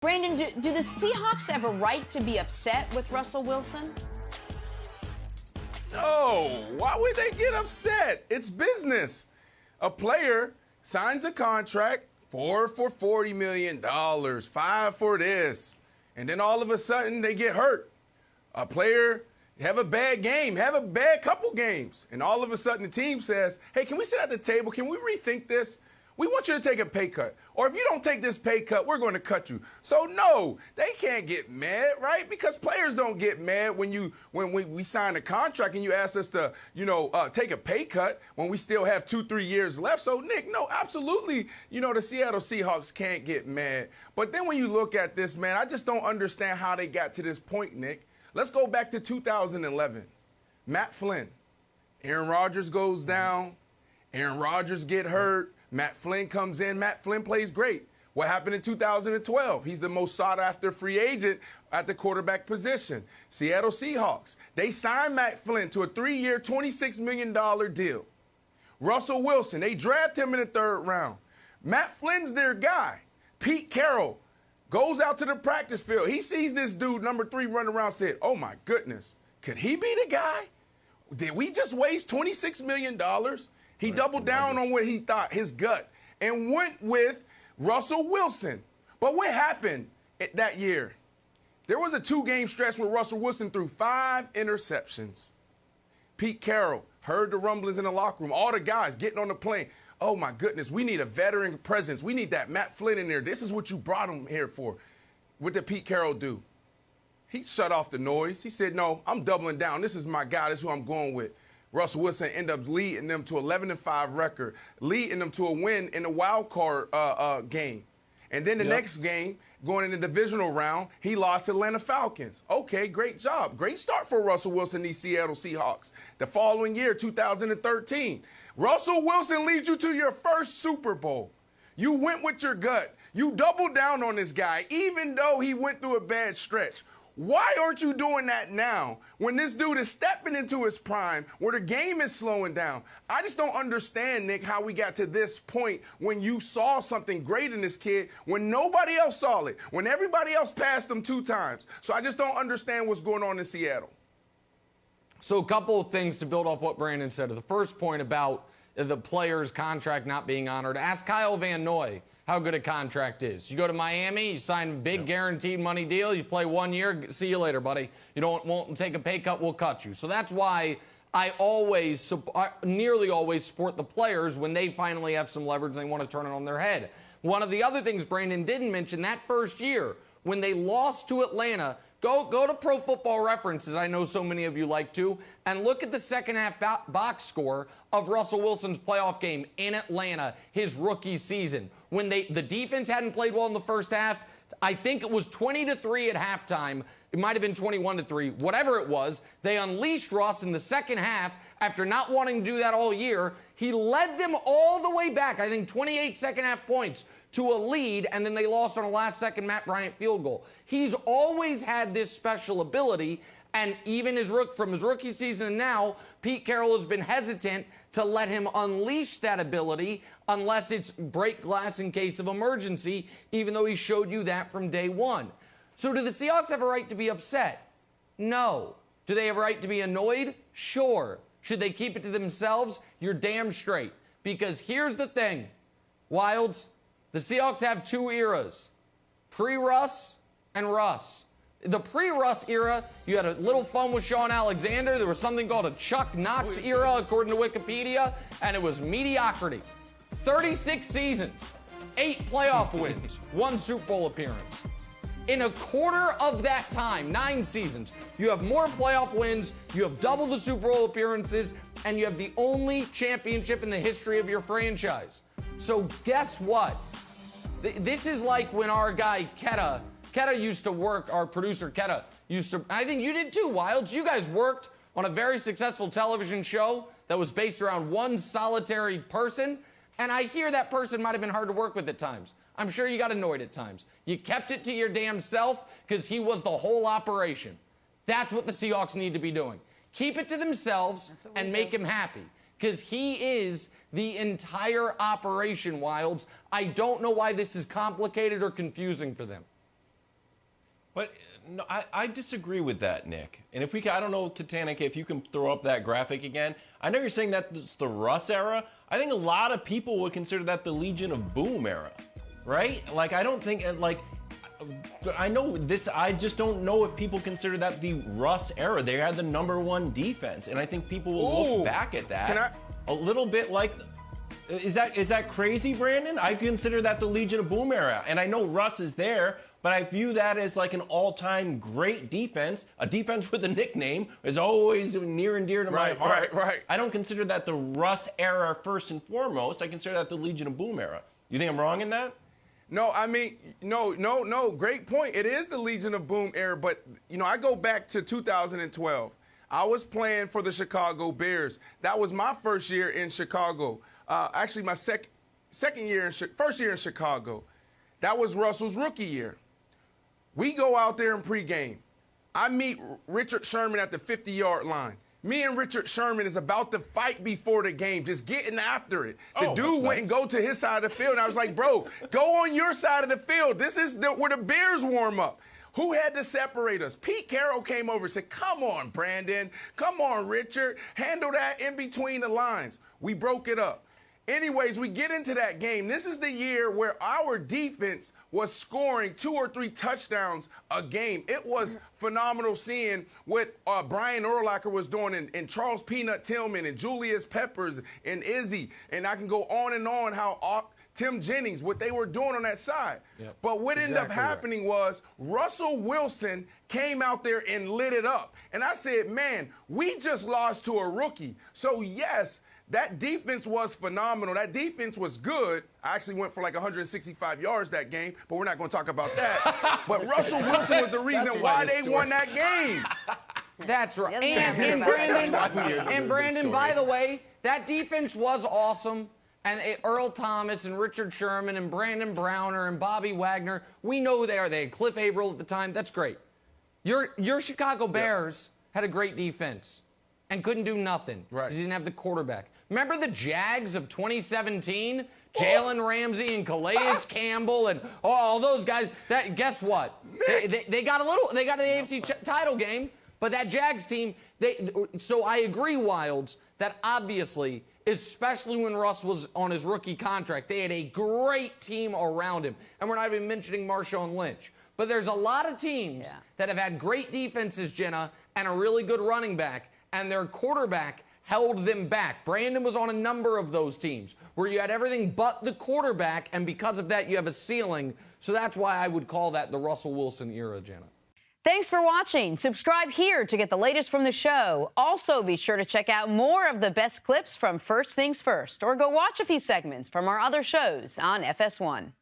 Brandon, do the Seahawks have a right to be upset with Russell Wilson? No, why would they get upset? It's business. A player signs a contract, 4 for $40 million, 5 for this, and then all of a sudden they get hurt. A player have a bad game, have a bad couple games, and all of a sudden the team says, hey, can we sit at the table? Can we rethink this? We want you to take a pay cut. Or if you don't take this pay cut, we're going to cut you. So, no, they can't get mad, right? Because players don't get mad when we sign a contract and you ask us to, take a pay cut when we still have 2-3 years left. So, Nick, no, absolutely, the Seattle Seahawks can't get mad. But then when you look at this, man, I just don't understand how they got to this point, Nick. Let's go back to 2011. Matt Flynn. Aaron Rodgers goes down. Aaron Rodgers get hurt. Matt Flynn comes in. Matt Flynn plays great. What happened in 2012? He's the most sought-after free agent at the quarterback position. Seattle Seahawks. They signed Matt Flynn to a 3-year, $26 million deal. Russell Wilson. They draft him in the 3rd round. Matt Flynn's their guy. Pete Carroll goes out to the practice field. He sees this dude, number 3, running around, said, oh, my goodness, could he be the guy? Did we just waste $26 million? He doubled down on what he thought, his gut, and went with Russell Wilson. But what happened that year? There was a 2-game stretch where Russell Wilson threw 5 interceptions. Pete Carroll heard the rumblings in the locker room. All the guys getting on the plane. Oh, my goodness, we need a veteran presence. We need that Matt Flynn in there. This is what you brought him here for. What did Pete Carroll do? He shut off the noise. He said, no, I'm doubling down. This is my guy. This is who I'm going with. Russell Wilson ended up leading them to 11-5 record, leading them to a win in the wild card game. And then the next game, going in the divisional round, he lost to Atlanta Falcons. Okay, great job. Great start for Russell Wilson, these Seattle Seahawks. The following year, 2013, Russell Wilson leads you to your first Super Bowl. You went with your gut. You doubled down on this guy, even though he went through a bad stretch. Why aren't you doing that now when this dude is stepping into his prime, where the game is slowing down? I just don't understand, Nick, how we got to this point when you saw something great in this kid when nobody else saw it, when everybody else passed him 2 times. So I just don't understand what's going on in Seattle. So a couple of things to build off what Brandon said. The first point about the player's contract not being honored. Ask Kyle Van Noy how good a contract is. You go to Miami, you sign a big guaranteed money deal, you play 1 year, see you later, buddy. You won't take a pay cut, we'll cut you. So that's why I nearly always support the players when they finally have some leverage and they want to turn it on their head. One of the other things Brandon didn't mention, that first year when they lost to Atlanta, go to Pro Football References, I know so many of you like to, and look at the second half box score of Russell Wilson's playoff game in Atlanta, his rookie season. When the defense hadn't played well in the first half, I think it was 20-3 at halftime. It might have been 21-3. Whatever it was, they unleashed Russ in the second half after not wanting to do that all year. He led them all the way back, I think 28 second half points to a lead, and then they lost on a last-second Matt Bryant field goal. He's always had this special ability, and even from his rookie season and now, Pete Carroll has been hesitant to let him unleash that ability unless it's break glass in case of emergency, even though he showed you that from day one. So do the Seahawks have a right to be upset? No. Do they have a right to be annoyed? Sure. Should they keep it to themselves? You're damn straight. Because here's the thing, Wilds, the Seahawks have 2 eras, pre-Russ and Russ. The pre-Russ era, you had a little fun with Sean Alexander. There was something called a Chuck Knox era, according to Wikipedia, and it was mediocrity. 36 seasons, 8 playoff wins, 1 Super Bowl appearance. In a quarter of that time, 9 seasons, you have more playoff wins, you have double the Super Bowl appearances, and you have the only championship in the history of your franchise. So guess what? This is like when our guy Keta used to work, our producer Keta used to, I think you did too, Wilds. You guys worked on a very successful television show that was based around one solitary person, and I hear that person might have been hard to work with at times. I'm sure you got annoyed at times. You kept it to your damn self because he was the whole operation. That's what the Seahawks need to be doing. Keep it to themselves and make him happy because he is the entire operation, Wilds. I don't know why this is complicated or confusing for them. But no, I disagree with that, Nick. And if we can, I don't know, Titanic, if you can throw up that graphic again. I know you're saying that it's the Russ era. I think a lot of people would consider that the Legion of Boom era, right? Like, I don't think, like, I know this, I just don't know if people consider that the Russ era. They had the #1 defense, and I think people will look back at that a little bit like, is that crazy, Brandon? I consider that the Legion of Boom era, and I know Russ is there, but I view that as like an all-time great defense. A defense with a nickname is always near and dear to my heart. Right. I don't consider that the Russ era first and foremost. I consider that the Legion of Boom era. You think I'm wrong in that? No, I mean, no. Great point. It is the Legion of Boom era, but, I go back to 2012. I was playing for the Chicago Bears. That was my first year in Chicago. Actually, my first year in Chicago. That was Russell's rookie year. We go out there in pregame. I meet Richard Sherman at the 50-yard line. Me and Richard Sherman is about to fight before the game, just getting after it. The dude went and go to his side of the field, and I was like, bro, go on your side of the field. This is where the Bears warm up. Who had to separate us? Pete Carroll came over and said, come on, Brandon. Come on, Richard. Handle that in between the lines. We broke it up. Anyways, we get into that game. This is the year where our defense was scoring 2 or 3 touchdowns a game. It was phenomenal seeing what Brian Urlacher was doing and Charles Peanut Tillman and Julius Peppers and Izzy. And I can go on and on how Tim Jennings, what they were doing on that side. Yep. But what ended up happening was Russell Wilson came out there and lit it up. And I said, man, we just lost to a rookie. So, yes, that defense was phenomenal. That defense was good. I actually went for like 165 yards that game, but we're not going to talk about that. But Russell Wilson was the reason why they won that game. That's right. And Brandon, by the way, that defense was awesome. And Earl Thomas and Richard Sherman and Brandon Browner and Bobby Wagner, we know who they are. They had Cliff Averill at the time. That's great. Your Chicago Bears had a great defense and couldn't do nothing because you didn't have the quarterback. Remember the Jags of 2017? Jalen Ramsey and Calais Campbell and all those guys. Guess what? They got the AFC title game, but that Jags team. So I agree, Wilds, that obviously, especially when Russ was on his rookie contract, they had a great team around him, and we're not even mentioning Marshawn Lynch. But there's a lot of teams that have had great defenses, Jenna, and a really good running back, and their quarterback held them back. Brandon was on a number of those teams where you had everything but the quarterback, and because of that, you have a ceiling. So that's why I would call that the Russell Wilson era, Jenna. Thanks for watching. Subscribe here to get the latest from the show. Also, be sure to check out more of the best clips from First Things First, or go watch a few segments from our other shows on FS1.